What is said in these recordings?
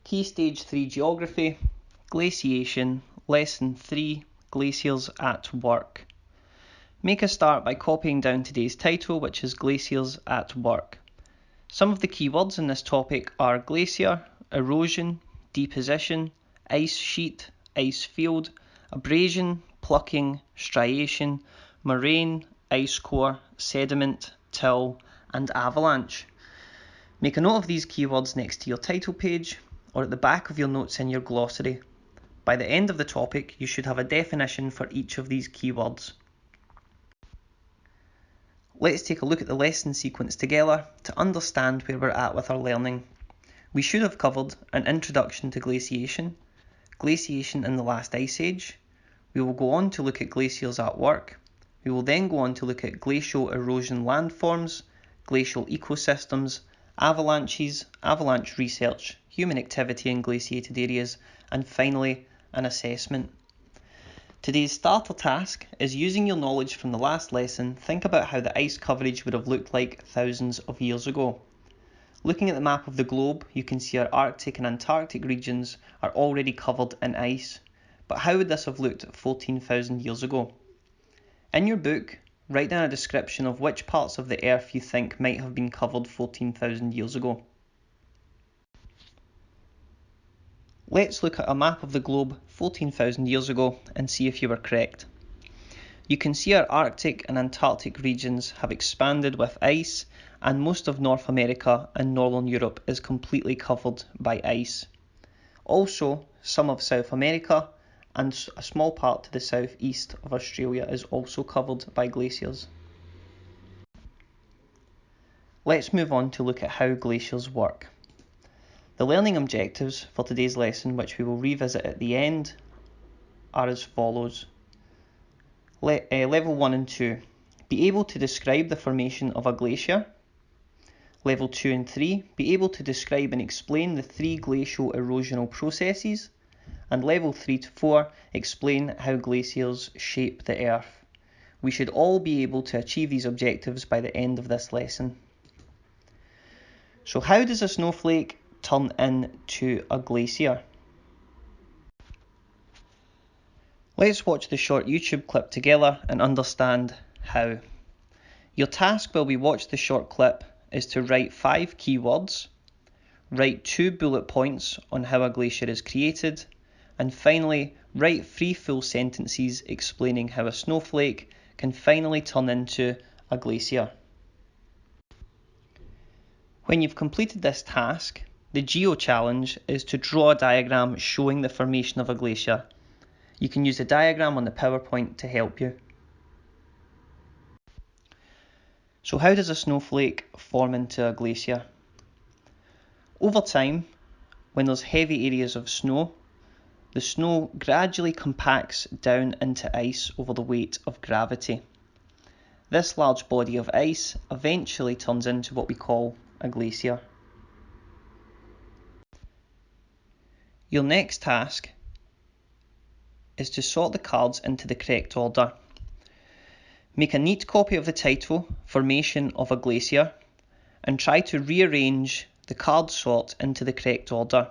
Key Stage 3 Geography, Glaciation, Lesson 3, Glaciers at Work. Make a start by copying down today's title, which is Glaciers at Work. Some of the key words in this topic are glacier, erosion, deposition, ice sheet, ice field, abrasion, plucking, striation, moraine, ice core, sediment, till, and avalanche. Make a note of these keywords next to your title page or at the back of your notes in your glossary. By the end of the topic, you should have a definition for each of these keywords. Let's take a look at the lesson sequence together to understand where we're at with our learning. We should have covered an introduction to glaciation, glaciation in the last ice age. We will go on to look at glaciers at work. We will then go on to look at glacial erosion landforms, glacial ecosystems, avalanches, avalanche research, human activity in glaciated areas, and finally, an assessment. Today's starter task is, using your knowledge from the last lesson, think about how the ice coverage would have looked like thousands of years ago. Looking at the map of the globe, you can see our Arctic and Antarctic regions are already covered in ice. But how would this have looked 14,000 years ago? In your book, write down a description of which parts of the Earth you think might have been covered 14,000 years ago. Let's look at a map of the globe 14,000 years ago and see if you were correct. You can see our Arctic and Antarctic regions have expanded with ice, and most of North America and Northern Europe is completely covered by ice. Also, some of South America and a small part to the southeast of Australia is also covered by glaciers. Let's move on to look at how glaciers work. The learning objectives for today's lesson, which we will revisit at the end, are as follows. Level 1 and 2. Be able to describe the formation of a glacier. Level 2 and 3. Be able to describe and explain the 3 glacial erosional processes. And level 3 to 4, explain how glaciers shape the Earth. We should all be able to achieve these objectives by the end of this lesson. So how does a snowflake turn into a glacier? Let's watch the short YouTube clip together and understand how. Your task while we watch the short clip is to write 5 keywords, write 2 bullet points on how a glacier is created, and finally, write 3 full sentences explaining how a snowflake can finally turn into a glacier. When you've completed this task, the Geo challenge is to draw a diagram showing the formation of a glacier. You can use the diagram on the PowerPoint to help you. So how does a snowflake form into a glacier? Over time, when there's heavy areas of snow, the snow gradually compacts down into ice over the weight of gravity. This large body of ice eventually turns into what we call a glacier. Your next task is to sort the cards into the correct order. Make a neat copy of the title, Formation of a Glacier, and try to rearrange the card sort into the correct order.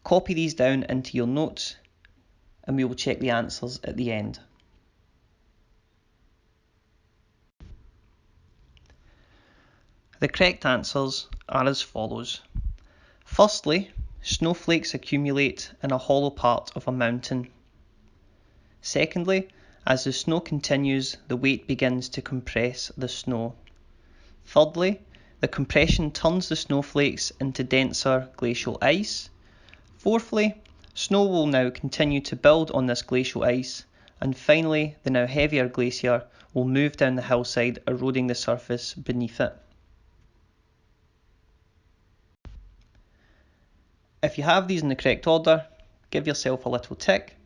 Copy these down into your notes and we will check the answers at the end. The correct answers are as follows. Firstly, snowflakes accumulate in a hollow part of a mountain. Secondly, as the snow continues, the weight begins to compress the snow. Thirdly, the compression turns the snowflakes into denser glacial ice. Fourthly, snow will now continue to build on this glacial ice, and finally, the now heavier glacier will move down the hillside, eroding the surface beneath it. If you have these in the correct order, give yourself a little tick.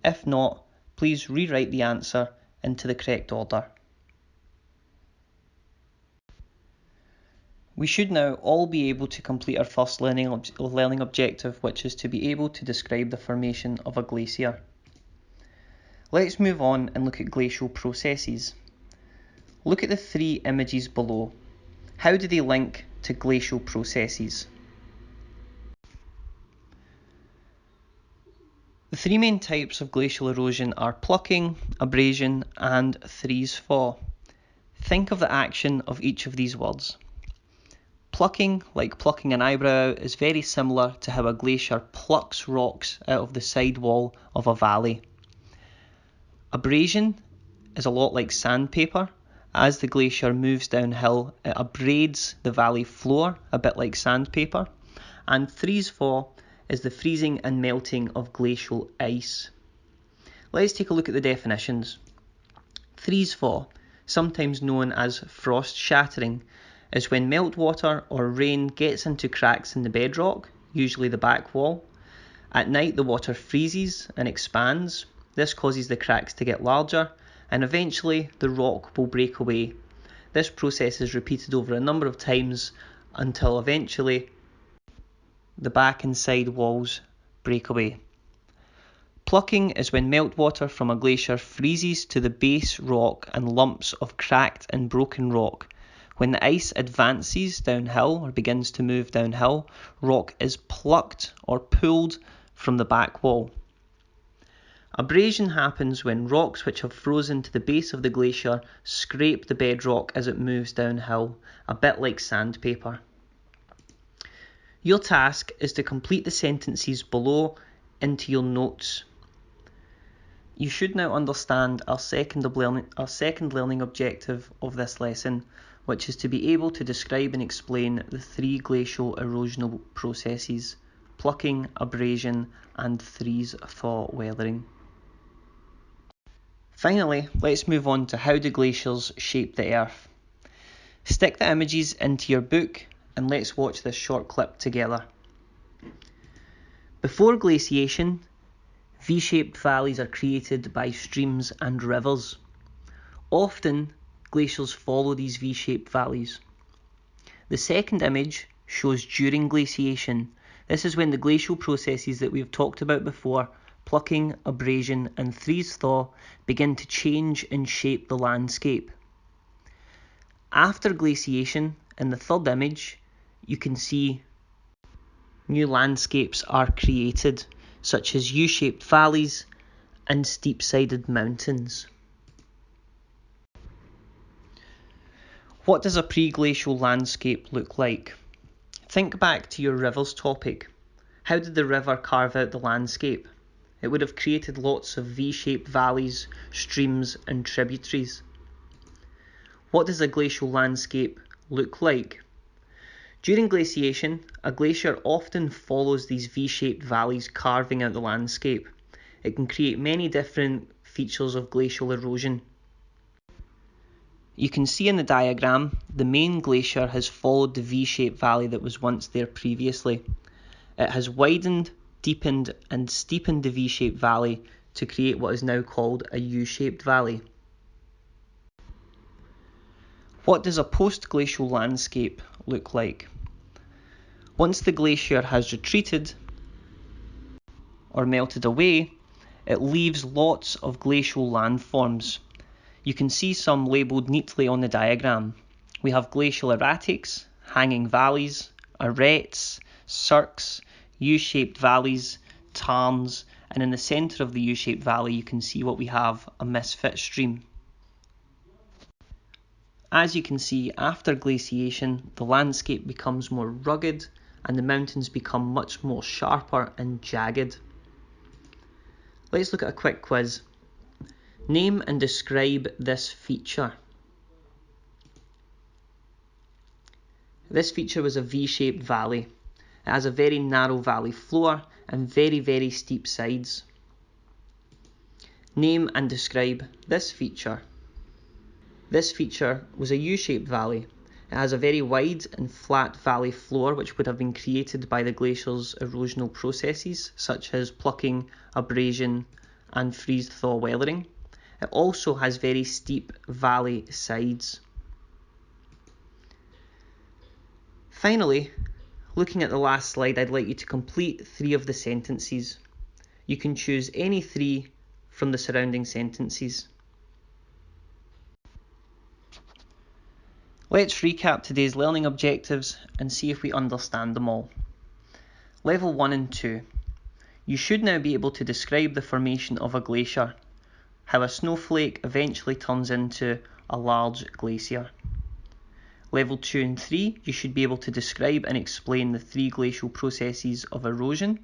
If not, please rewrite the answer into the correct order. We should now all be able to complete our first learning objective, which is to be able to describe the formation of a glacier. Let's move on and look at glacial processes. Look at the 3 images below. How do they link to glacial processes? The three main types of glacial erosion are plucking, abrasion, and freeze-thaw. Think of the action of each of these words. Plucking, like plucking an eyebrow, is very similar to how a glacier plucks rocks out of the side wall of a valley. Abrasion is a lot like sandpaper. As the glacier moves downhill, it abrades the valley floor, a bit like sandpaper. And freeze-thaw is the freezing and melting of glacial ice. Let's take a look at the definitions. Freeze-thaw, sometimes known as frost shattering, is when meltwater or rain gets into cracks in the bedrock, usually the back wall. At night the water freezes and expands. This causes the cracks to get larger, and eventually the rock will break away. This process is repeated over a number of times until eventually the back and side walls break away. Plucking is when meltwater from a glacier freezes to the base rock and lumps of cracked and broken rock. When the ice advances downhill or begins to move downhill, rock is plucked or pulled from the back wall. Abrasion happens when rocks which have frozen to the base of the glacier scrape the bedrock as it moves downhill, a bit like sandpaper. Your task is to complete the sentences below into your notes. You should now understand our second learning objective of this lesson, which is to be able to describe and explain the three glacial erosional processes: plucking, abrasion, and freeze-thaw weathering. Finally, let's move on to how do glaciers shape the earth. Stick the images into your book and let's watch this short clip together. Before glaciation, V-shaped valleys are created by streams and rivers. Often, glaciers follow these V-shaped valleys. The second image shows during glaciation. This is when the glacial processes that we've talked about before, plucking, abrasion, and freeze-thaw, begin to change and shape the landscape. After glaciation, in the third image, you can see new landscapes are created, such as U-shaped valleys and steep-sided mountains. What does a pre-glacial landscape look like? Think back to your rivers topic. How did the river carve out the landscape? It would have created lots of V-shaped valleys, streams, and tributaries. What does a glacial landscape look like? During glaciation, a glacier often follows these V-shaped valleys carving out the landscape. It can create many different features of glacial erosion. You can see in the diagram, the main glacier has followed the V-shaped valley that was once there previously. It has widened, deepened, and steepened the V-shaped valley to create what is now called a U-shaped valley. What does a post-glacial landscape look like? Once the glacier has retreated or melted away, it leaves lots of glacial landforms. You can see some labelled neatly on the diagram. We have glacial erratics, hanging valleys, arêtes, cirques, U-shaped valleys, tarns, and in the centre of the U-shaped valley you can see what we have, a misfit stream. As you can see, after glaciation, the landscape becomes more rugged and the mountains become much more sharper and jagged. Let's look at a quick quiz. Name and describe this feature. This feature was a V-shaped valley. It has a very narrow valley floor and very, very steep sides. Name and describe this feature. This feature was a U-shaped valley. It has a very wide and flat valley floor which would have been created by the glacier's erosional processes such as plucking, abrasion and freeze-thaw weathering. It also has very steep valley sides. Finally, looking at the last slide, I'd like you to complete 3 of the sentences. You can choose any 3 from the surrounding sentences. Let's recap today's learning objectives and see if we understand them all. Level 1 and 2. You should now be able to describe the formation of a glacier, how a snowflake eventually turns into a large glacier. Level 2 and 3, you should be able to describe and explain the 3 glacial processes of erosion,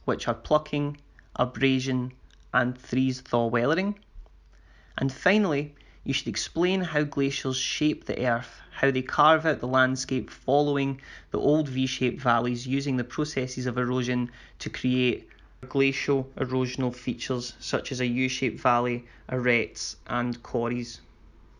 which are plucking, abrasion, and freeze-thaw weathering. And finally, you should explain how glaciers shape the earth, how they carve out the landscape following the old V-shaped valleys using the processes of erosion to create glacial erosional features such as a U-shaped valley, arêtes, and corries.